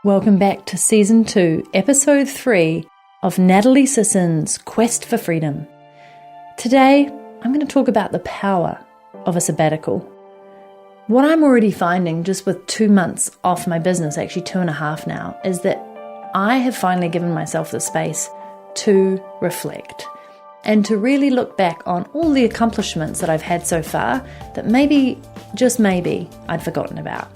Welcome back to Season 2, Episode 3 of Natalie Sisson's Quest for Freedom. Today, I'm going to talk about the power of a sabbatical. What I'm already finding just with 2 months off my business, actually 2.5 now, is that I have finally given myself the space to reflect and to really look back on all the accomplishments that I've had so far that maybe, just maybe, I'd forgotten about.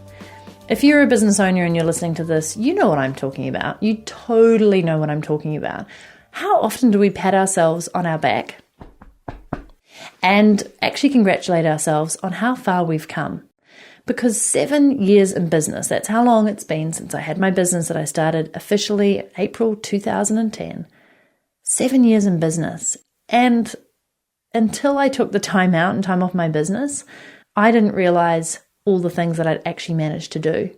If you're a business owner and you're listening to this, you know what I'm talking about. You totally know what I'm talking about. How often do we pat ourselves on our back and actually congratulate ourselves on how far we've come? Because 7 years in business, that's how long it's been since I had my business that I started officially in April 2010. 7 years in business. And until I took the time out and time off my business, I didn't realize all the things that I'd actually managed to do.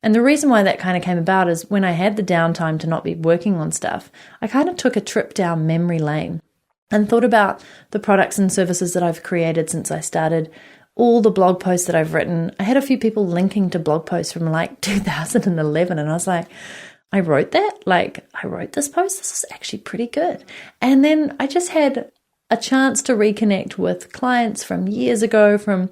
And the reason why that kind of came about is when I had the downtime to not be working on stuff, I kind of took a trip down memory lane and thought about the products and services that I've created since I started, all the blog posts that I've written. I had a few people linking to blog posts from like 2011, and I was like, I wrote that? I wrote this post? This is actually pretty good. And then I just had a chance to reconnect with clients from years ago, from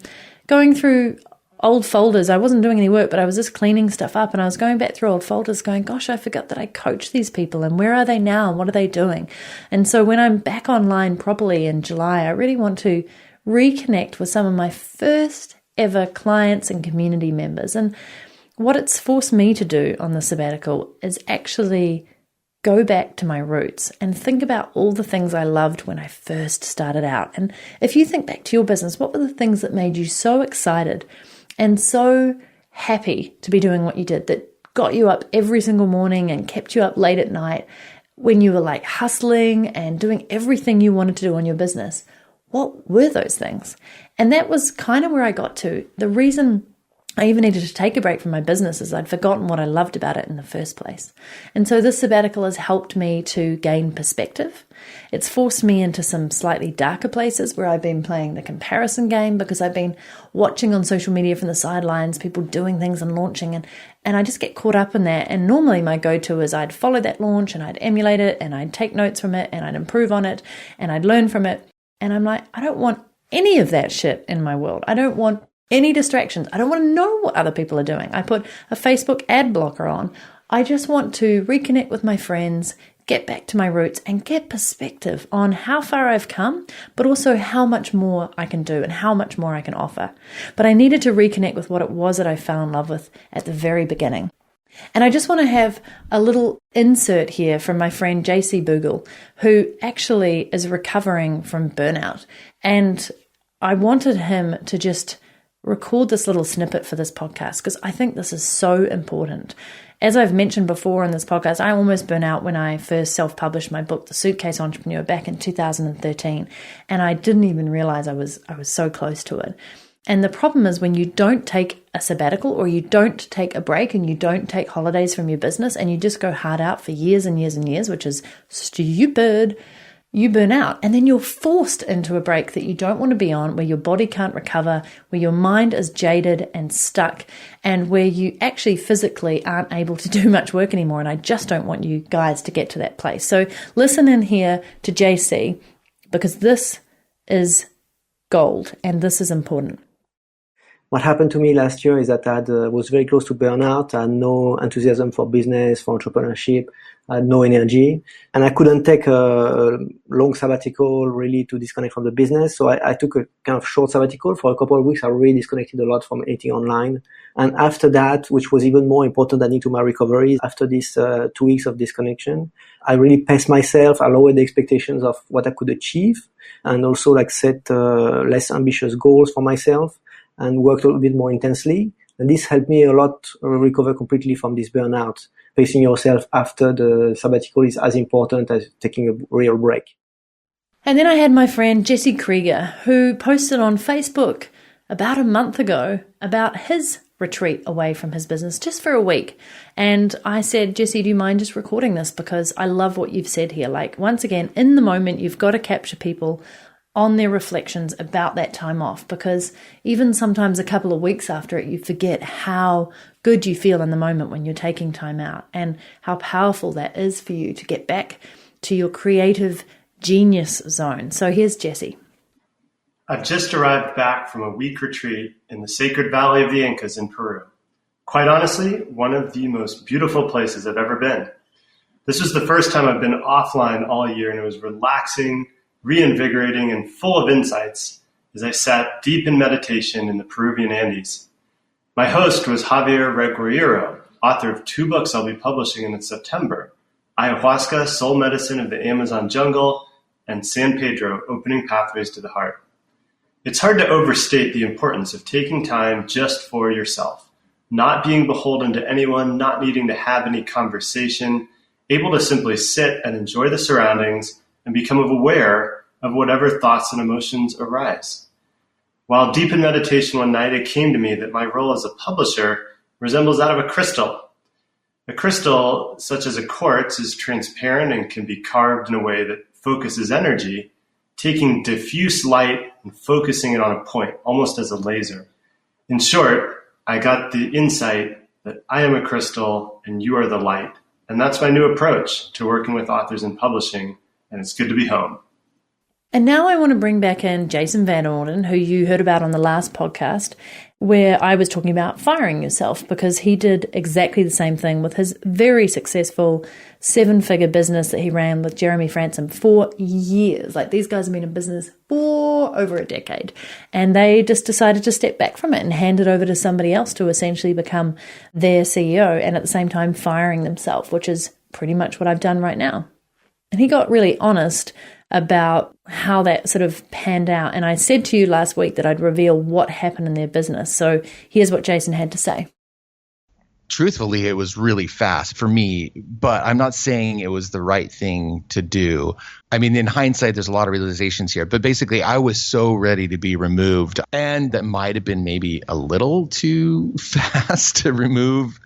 going through old folders. I wasn't doing any work, but I was just cleaning stuff up, and I was going back through old folders going, gosh, I forgot that I coached these people, and where are they now and what are they doing? And so when I'm back online properly in July, I really want to reconnect with some of my first ever clients and community members. And what it's forced me to do on the sabbatical is actually go back to my roots and think about all the things I loved when I first started out. And if you think back to your business, what were the things that made you so excited and so happy to be doing what you did, that got you up every single morning and kept you up late at night when you were like hustling and doing everything you wanted to do on your business? What were those things? And that was kind of where I got to. The reason I even needed to take a break from my business is I'd forgotten what I loved about it in the first place. And so this sabbatical has helped me to gain perspective. It's forced me into some slightly darker places where I've been playing the comparison game, because I've been watching on social media from the sidelines, people doing things and launching, and I just get caught up in that. And normally my go-to is I'd follow that launch and I'd emulate it and I'd take notes from it and I'd improve on it and I'd learn from it. And I'm like, I don't want any of that shit in my world. I don't want any distractions. I don't want to know what other people are doing. I put a Facebook ad blocker on. I just want to reconnect with my friends, get back to my roots, and get perspective on how far I've come, but also how much more I can do and how much more I can offer. But I needed to reconnect with what it was that I fell in love with at the very beginning. And I just want to have a little insert here from my friend Jessie Kriegers, who actually is recovering from burnout. And I wanted him to just record this little snippet for this podcast because I think this is so important. As I've mentioned before in this podcast, I almost burnt out when I first self-published my book, The Suitcase Entrepreneur, back in 2013, and I didn't even realize I was so close to it. And the problem is when you don't take a sabbatical, or you don't take a break, and you don't take holidays from your business, and you just go hard out for years and years and years, which is stupid, you burn out. And then you're forced into a break that you don't want to be on, where your body can't recover, where your mind is jaded and stuck, and where you actually physically aren't able to do much work anymore. And I just don't want you guys to get to that place. So listen in here to JC, because this is gold and this is important. What happened to me last year is that I was very close to burnout. I had no enthusiasm for business, for entrepreneurship. I had no energy, and I couldn't take a long sabbatical really to disconnect from the business. So I took a kind of short sabbatical for a couple of weeks. I really disconnected a lot from eating online. And after that, which was even more important, I think, to my recovery, after this 2 weeks of disconnection, I really paced myself. I lowered the expectations of what I could achieve, and also set less ambitious goals for myself, and worked a little bit more intensely. And this helped me a lot recover completely from this burnout. Pacing yourself after the sabbatical is as important as taking a real break. And then I had my friend Jessie Kriegers, who posted on Facebook about a month ago about his retreat away from his business just for a week. And I said, Jessie, do you mind just recording this? Because I love what you've said here. Once again, in the moment, you've got to capture people on their reflections about that time off, because even sometimes a couple of weeks after it, you forget how good you feel in the moment when you're taking time out and how powerful that is for you to get back to your creative genius zone. So here's Jessie. I've just arrived back from a week retreat in the sacred valley of the Incas in Peru. Quite honestly, one of the most beautiful places I've ever been. This was the first time I've been offline all year, and it was relaxing, reinvigorating, and full of insights as I sat deep in meditation in the Peruvian Andes. My host was Javier Regueiro, author of 2 books I'll be publishing in September, Ayahuasca, Soul Medicine of the Amazon Jungle, and San Pedro, Opening Pathways to the Heart. It's hard to overstate the importance of taking time just for yourself, not being beholden to anyone, not needing to have any conversation, able to simply sit and enjoy the surroundings and become aware of whatever thoughts and emotions arise. While deep in meditation one night, it came to me that my role as a publisher resembles that of a crystal. A crystal, such as a quartz, is transparent and can be carved in a way that focuses energy, taking diffuse light and focusing it on a point, almost as a laser. In short, I got the insight that I am a crystal and you are the light. And that's my new approach to working with authors and publishing, and it's good to be home. And now I want to bring back in Jason Van Orden, who you heard about on the last podcast, where I was talking about firing yourself, because he did exactly the same thing with his very successful 7-figure business that he ran with Jeremy Franson for years. Like, these guys have been in business for over a decade, and they just decided to step back from it and hand it over to somebody else to essentially become their CEO, and at the same time firing themselves, which is pretty much what I've done right now. And he got really honest about how that sort of panned out. And I said to you last week that I'd reveal what happened in their business. So here's what Jason had to say. Truthfully, it was really fast for me, but I'm not saying it was the right thing to do. I mean, in hindsight, there's a lot of realizations here, but basically I was so ready to be removed, and that might have been maybe a little too fast to remove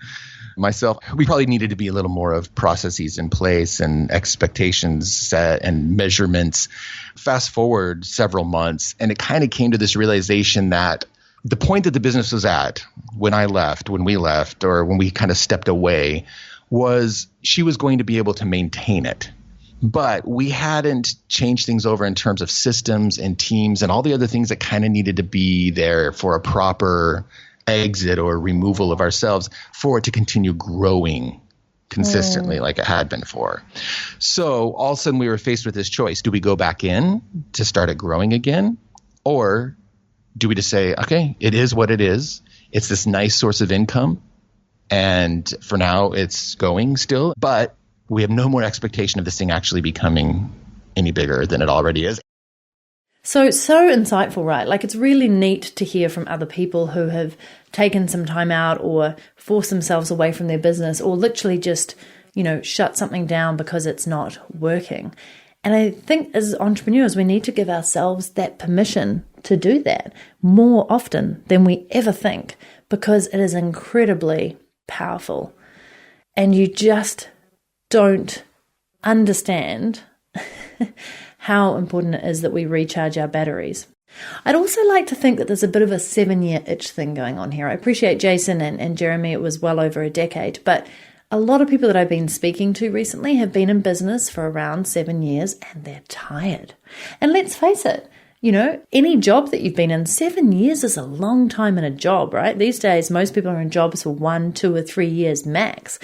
myself. We probably needed to be a little more of processes in place and expectations set and measurements. Fast forward several months, and it kind of came to this realization that the point that the business was at when we left, or when we kind of stepped away, was she was going to be able to maintain it. But we hadn't changed things over in terms of systems and teams and all the other things that kind of needed to be there for a proper exit or removal of ourselves for it to continue growing consistently like it had been for. So all of a sudden we were faced with this choice. Do we go back in to start it growing again? Or do we just say, okay, it is what it is. It's this nice source of income, and for now it's going still, but we have no more expectation of this thing actually becoming any bigger than it already is. So insightful, right? Like, it's really neat to hear from other people who have taken some time out or forced themselves away from their business, or literally just, shut something down because it's not working. And I think as entrepreneurs, we need to give ourselves that permission to do that more often than we ever think, because it is incredibly powerful. And you just don't understand how important it is that we recharge our batteries. I'd also like to think that there's a bit of a 7-year itch thing going on here. I appreciate Jason and Jeremy, it was well over a decade, but a lot of people that I've been speaking to recently have been in business for around 7 years, and they're tired. And let's face it, any job that you've been in, 7 years is a long time in a job, right? These days, most people are in jobs for 1, 2, or 3 years max.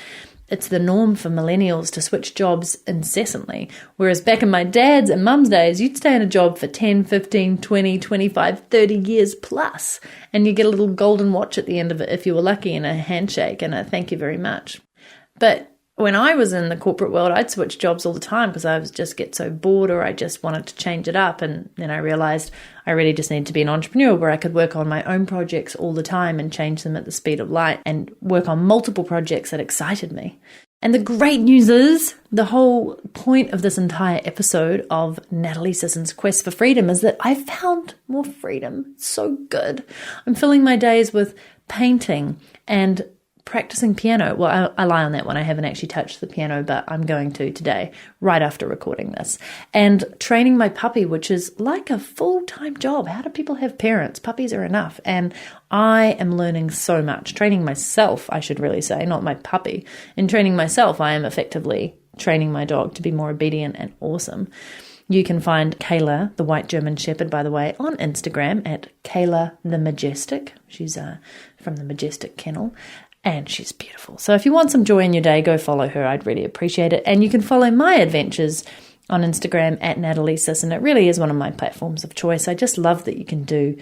It's the norm for millennials to switch jobs incessantly. Whereas back in my dad's and mum's days, you'd stay in a job for 10, 15, 20, 25, 30 years plus. And you get a little golden watch at the end of it if you were lucky, and a handshake and a thank you very much. But when I was in the corporate world, I'd switch jobs all the time because I was just get so bored, or I just wanted to change it up. And then I realized I really just needed to be an entrepreneur where I could work on my own projects all the time and change them at the speed of light and work on multiple projects that excited me. And the great news is, the whole point of this entire episode of Natalie Sisson's Quest for Freedom is that I found more freedom. It's so good. I'm filling my days with painting and practicing piano. Well, I lie on that one. I haven't actually touched the piano, but I'm going to today, right after recording this. And training my puppy, which is like a full-time job. How do people have parents? Puppies are enough. And I am learning so much. Training myself, I should really say, not my puppy. In training myself, I am effectively training my dog to be more obedient and awesome. You can find Kayla, the white German shepherd, by the way, on Instagram at Kayla the Majestic. She's from the Majestic Kennel, and she's beautiful. So if you want some joy in your day, go follow her. I'd really appreciate it. And you can follow my adventures on Instagram at Natalie Sisson. It really is one of my platforms of choice. I just love that you can do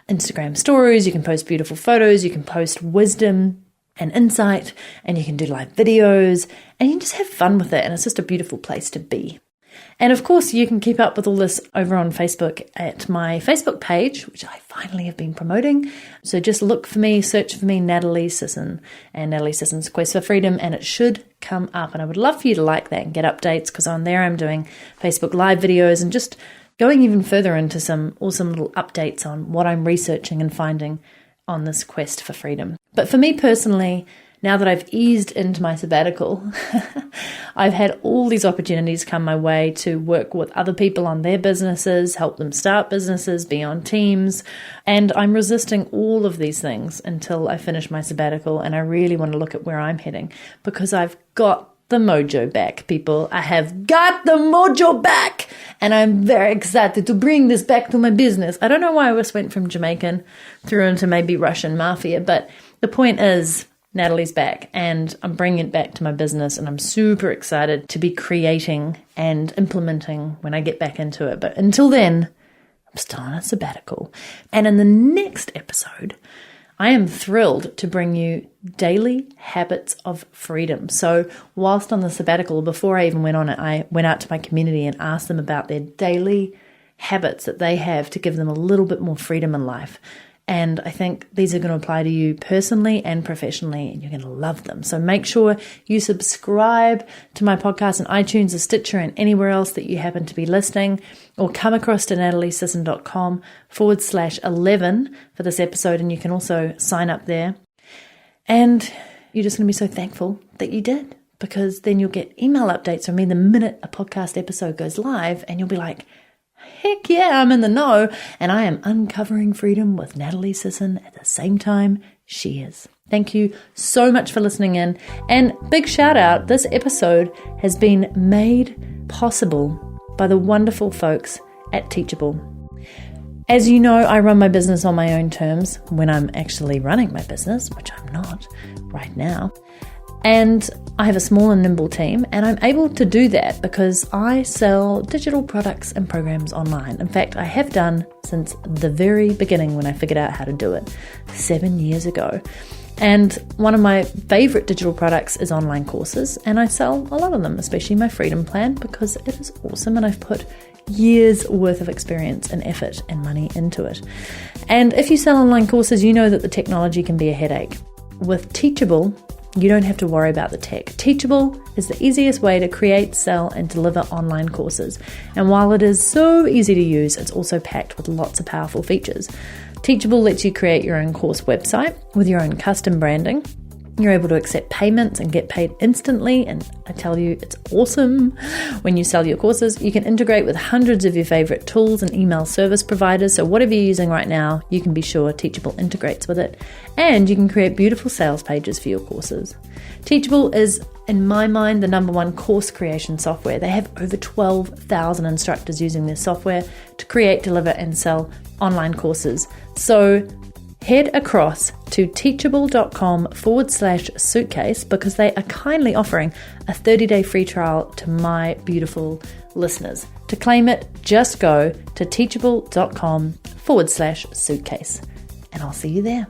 Instagram stories, you can post beautiful photos, you can post wisdom and insight, and you can do live videos, and you can just have fun with it. And it's just a beautiful place to be. And of course, you can keep up with all this over on Facebook at my Facebook page, which I finally have been promoting. So just look for me, search for me, Natalie Sisson, and Natalie Sisson's Quest for Freedom, and it should come up. And I would love for you to like that and get updates, because on there I'm doing Facebook Live videos and just going even further into some awesome little updates on what I'm researching and finding on this quest for freedom. But for me personally, now that I've eased into my sabbatical, I've had all these opportunities come my way to work with other people on their businesses, help them start businesses, be on teams, and I'm resisting all of these things until I finish my sabbatical, and I really want to look at where I'm heading, because I've got the mojo back, people. I have got the mojo back, and I'm very excited to bring this back to my business. I don't know why I just went from Jamaican through into maybe Russian mafia, but the point is, Natalie's back, and I'm bringing it back to my business, and I'm super excited to be creating and implementing when I get back into it. But until then, I'm still on a sabbatical. And in the next episode, I am thrilled to bring you daily habits of freedom. So whilst on the sabbatical, before I even went on it, I went out to my community and asked them about their daily habits that they have to give them a little bit more freedom in life. And I think these are going to apply to you personally and professionally, and you're going to love them. So make sure you subscribe to my podcast on iTunes or Stitcher and anywhere else that you happen to be listening, or come across to nataliesisson.com/11 for this episode, and you can also sign up there. And you're just going to be so thankful that you did, because then you'll get email updates from me the minute a podcast episode goes live, and you'll be like, heck yeah, I'm in the know, and I am uncovering freedom with Natalie Sisson at the same time she is. Thank you so much for listening in, and big shout out, this episode has been made possible by the wonderful folks at Teachable. As you know, I run my business on my own terms when I'm actually running my business, which I'm not right now. And I have a small and nimble team, and I'm able to do that because I sell digital products and programs online. In fact, I have done since the very beginning when I figured out how to do it 7 years ago. And one of my favorite digital products is online courses, and I sell a lot of them, especially my Freedom Plan, because it is awesome and I've put years worth of experience and effort and money into it. And if you sell online courses, you know that the technology can be a headache. With Teachable, you don't have to worry about the tech. Teachable is the easiest way to create, sell, and deliver online courses. And while it is so easy to use, it's also packed with lots of powerful features. Teachable lets you create your own course website with your own custom branding. You're able to accept payments and get paid instantly, and I tell you, it's awesome when you sell your courses. You can integrate with hundreds of your favorite tools and email service providers, so whatever you're using right now, you can be sure Teachable integrates with it, and you can create beautiful sales pages for your courses. Teachable is, in my mind, the #1 course creation software. They have over 12,000 instructors using their software to create, deliver, and sell online courses. So head across to teachable.com/suitcase, because they are kindly offering a 30-day free trial to my beautiful listeners. To claim it, just go to teachable.com/suitcase, and I'll see you there.